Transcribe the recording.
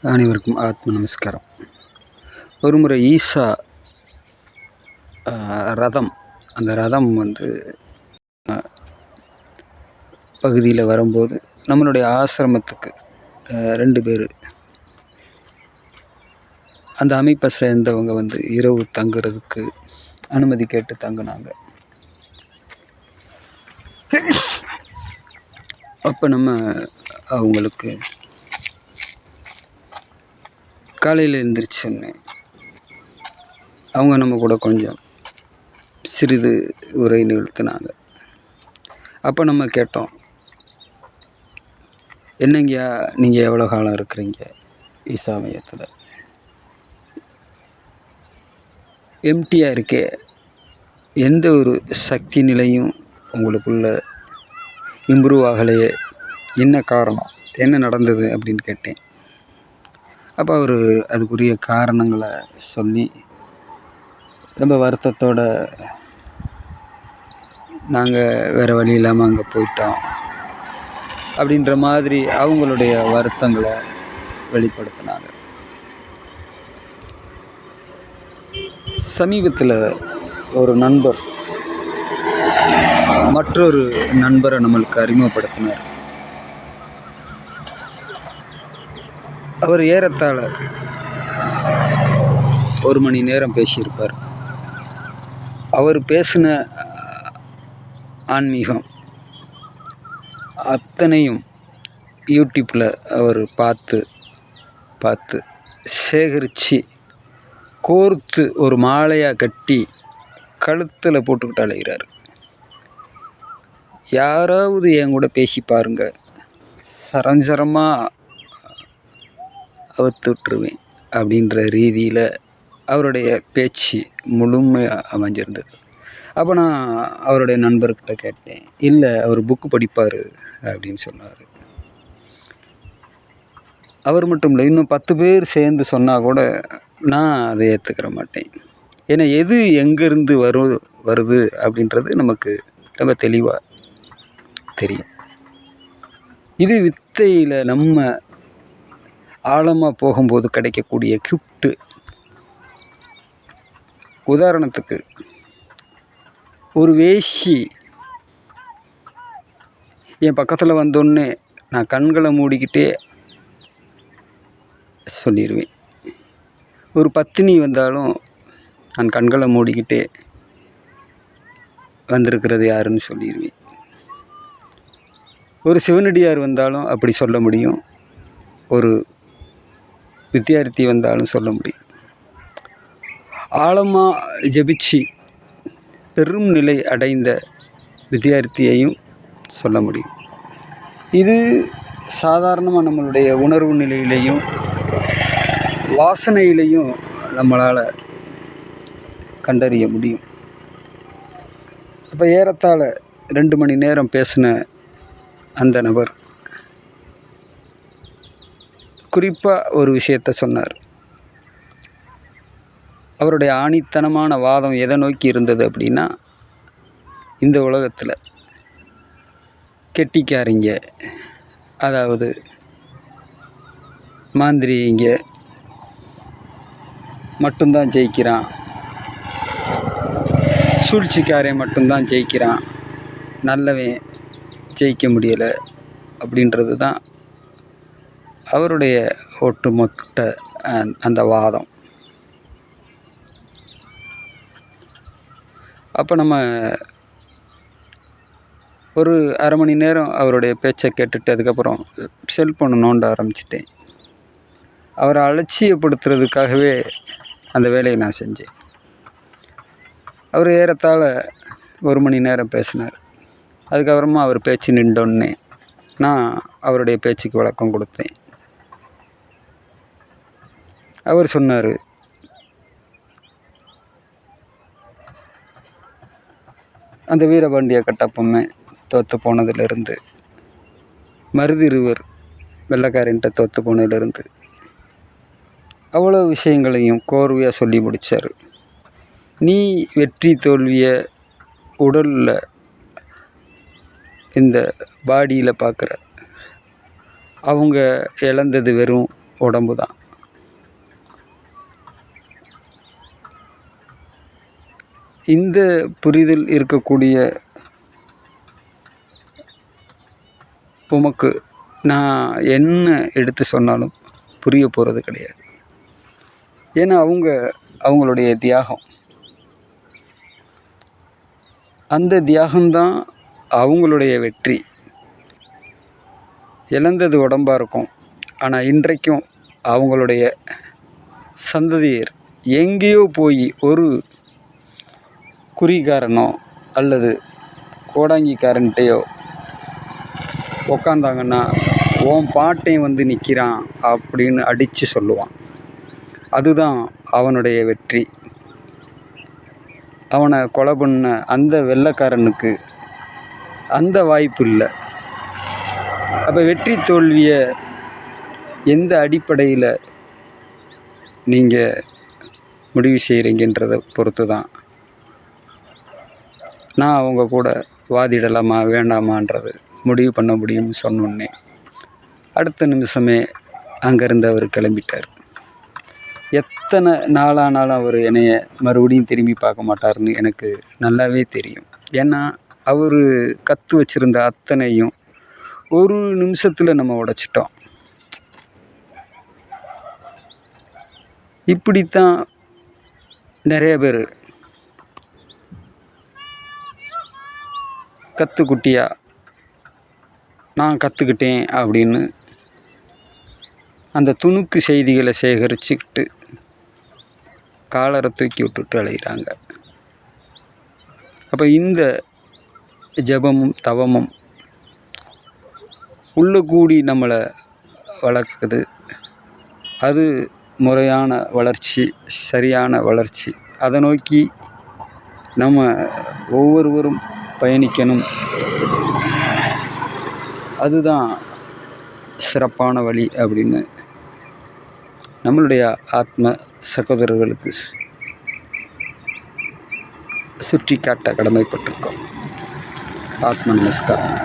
அனைவருக்கும் ஆத்ம நமஸ்காரம். ஒருமுறை ஈசா ரதம் அந்த ரதம் பகுதியில் வரும்போது நம்மளுடைய ஆசிரமத்துக்கு 2 பேர் அந்த அமைப்பை சேர்ந்தவங்க இரவு தங்குறதுக்கு அனுமதி கேட்டு தங்குனாங்க. அப்போ நம்ம அவங்களுக்கு காலையில் எழுந்திரிச்சோன்னே அவங்க நம்ம கூட கொஞ்சம் சிறிது உரை நிகழ்த்தினாங்க. அப்போ நம்ம கேட்டோம், என்னங்கய்யா நீங்கள் எவ்வளோ காலம் இருக்கிறீங்க ஈசா மையத்தில்? எம்டியாக இருக்கே, எந்த ஒரு சக்தி நிலையும் உங்களுக்குள்ள இம்ப்ரூவ் ஆகலையே, என்ன காரணம், என்ன நடந்தது அப்படின்னு கேட்டேன். அப்போ அவர் அதுக்குரிய காரணங்களை சொல்லி ரொம்ப வருத்தத்தோடு, நாங்கள் வேறு வழி இல்லாமல் அங்கே போயிட்டோம் அப்படின்ற மாதிரி அவங்களுடைய வருத்தங்களை வெளிப்படுத்தினாங்க. சமீபத்தில் ஒரு நண்பர் மற்றொரு நண்பரை நம்மளுக்கு அறிமுகப்படுத்தினார். அவர் ஏறத்தாழ 1 மணி நேரம் பேசியிருப்பார். அவர் பேசின ஆன்மீகம் அத்தனையும் யூடியூப்பில் அவர் பார்த்து சேகரித்து கோர்த்து ஒரு மாலையாக கட்டி கழுத்தில் போட்டுக்கிட்டு அலைகிறார். யாராவது என் கூட பேசி பாருங்க, சரஞ்சரமாக அவுத்து விட்டுருவேன் அப்படின்ற ரீதியில் அவருடைய பேச்சு முழுமையாக அமைஞ்சிருந்தது. அப்போ நான் அவருடைய நண்பர்கிட்ட கேட்டேன், இல்லை அவர் புக்கு படிப்பார் அப்படின்னு சொன்னார். அவர் மட்டும் இல்லை, இன்னும் 10 பேர் சேர்ந்து சொன்னால் கூட நான் அதை ஏற்றுக்கிற மாட்டேன். ஏன்னா எது எங்கேருந்து வருது அப்படின்றது நமக்கு ரொம்ப தெளிவாக தெரியும். இது வித்தையில் நம்ம ஆழமாக போகும்போது கிடைக்கக்கூடிய கிஃப்ட்டு. உதாரணத்துக்கு, ஒரு வேஷி என் பக்கத்தில் வந்தோடனே நான் கண்களை மூடிக்கிட்டே சொல்லிடுவேன். ஒரு பத்தினி வந்தாலும் நான் கண்களை மூடிக்கிட்டே வந்திருக்கிறது யாருன்னு சொல்லிடுவேன். ஒரு சிவனடியார் வந்தாலும் அப்படி சொல்ல முடியும், ஒரு வித்தியார்த்தி வந்தாலும் சொல்ல முடியும். ஆழமாக ஜபிச்சு பெரும் நிலை அடைந்த வித்தியார்த்தியையும் சொல்ல முடியும். இது சாதாரணமாக நம்மளுடைய உணர்வு நிலையிலையும் வாசனையிலையும் நம்மளால் கண்டறிய முடியும். அப்போ ஏறத்தாழ 2 மணி நேரம் பேசின அந்த நபர் குறிப்பாக ஒரு விஷயத்தை சொன்னார். அவருடைய ஆணித்தனமான வாதம் எதை நோக்கி இருந்தது அப்படின்னா, இந்த உலகத்தில் கெட்டிக்காரிங்க, அதாவது மாந்திரிங்க மட்டும்தான் ஜெயிக்கிறான், சூழ்ச்சிக்காரன் மட்டும்தான் ஜெயிக்கிறான், நல்லவன் ஜெயிக்க முடியலை அப்படின்றது தான் அவருடைய ஒட்டுமொத்த அந்த வாதம். அப்போ நம்ம ஒரு அரை மணி நேரம் அவருடைய பேச்சை கேட்டுட்டு அதுக்கப்புறம் செல்ஃபோனை நோண்ட ஆரம்பிச்சிட்டேன். அவரை அலட்சியப்படுத்துறதுக்காகவே அந்த வேலையை நான் செஞ்சேன். அவர் ஏறத்தாழ 1 மணி நேரம் பேசினார். அதுக்கப்புறமா அவர் பேச்சு நின்றோன்னே நான் அவருடைய பேச்சுக்கு விளக்கம் கொடுத்தேன். அவர் சொன்னார், அந்த வீரபாண்டிய கட்டப்பொம்மை தோற்று போனதிலிருந்து, மருதிருவர் வெள்ளைக்காரன்ட்ட தோற்று போனதிலிருந்து அவ்வளோ விஷயங்களையும் கோர்வையாக சொல்லி முடித்தார். நீ வெற்றி தோல்வியை உடலில் இந்த பாடியில் பார்க்குற, அவங்க இழந்தது வெறும் உடம்பு தான். இந்த புரிதல் இருக்கக்கூடிய உமக்கு நான் என்ன எடுத்து சொன்னாலும் புரிய போகிறது கிடையாது. ஏன்னா அவங்களுடைய தியாகம், அந்த தியாகம்தான் அவங்களுடைய வெற்றி. இழந்தது உடம்பாக இருக்கும், ஆனால் இன்றைக்கும் அவங்களுடைய சந்ததியர் எங்கேயோ போய் ஒரு குறிகாரனோ அல்லது கோடாங்கிக்காரன்ட்டையோ உக்காந்தாங்கன்னா உன் பாட்டையும் வந்து நிற்கிறான் அப்படின்னு அடித்து சொல்லுவான். அதுதான் அவனுடைய வெற்றி. அவனை கொலை பண்ண அந்த வெள்ளைக்காரனுக்கு அந்த வாய்ப்பு இல்லை. அப்போ வெற்றி தோல்வியை எந்த அடிப்படையில் நீங்கள் முடிவு செய்கிறீங்கன்றதை பொறுத்து தான் நான் அவங்க கூட வாதிடலாமா வேண்டாமான்றது முடிவு பண்ண முடியும்னு சொன்னோன்னே அடுத்த நிமிஷமே அங்கேருந்து அவர் கிளம்பிட்டார். எத்தனை நாளானாலும் அவர் என்னைய மறுபடியும் திரும்பி பார்க்க மாட்டார்னு எனக்கு நல்லாவே தெரியும். ஏன்னா அவர் கற்று வச்சுருந்த அத்தனையும் ஒரு நிமிஷத்தில் நம்ம உடைச்சிட்டோம். இப்படித்தான் நிறைய பேர் கற்றுக்குட்டியா நான் கற்றுக்கிட்டேன் அப்படின்னு அந்த துணுக்கு செய்திகளை சேகரிச்சுக்கிட்டு காலரை தூக்கி விட்டுட்டு அலைகிறாங்க. அப்போ இந்த ஜபமும் தவமும் உள்ள கூடி நம்மளை வளர்க்குது. அது முறையான வளர்ச்சி, சரியான வளர்ச்சி. அதை நோக்கி நம்ம ஒவ்வொருவரும் பயணிக்கணும். அதுதான் சிறப்பான வழி அப்படின்னு நம்மளுடைய ஆத்ம சகோதரர்களுக்கு சுற்றி காட்ட கடமைப்பட்டிருக்கோம். ஆத்ம நமஸ்காரம்.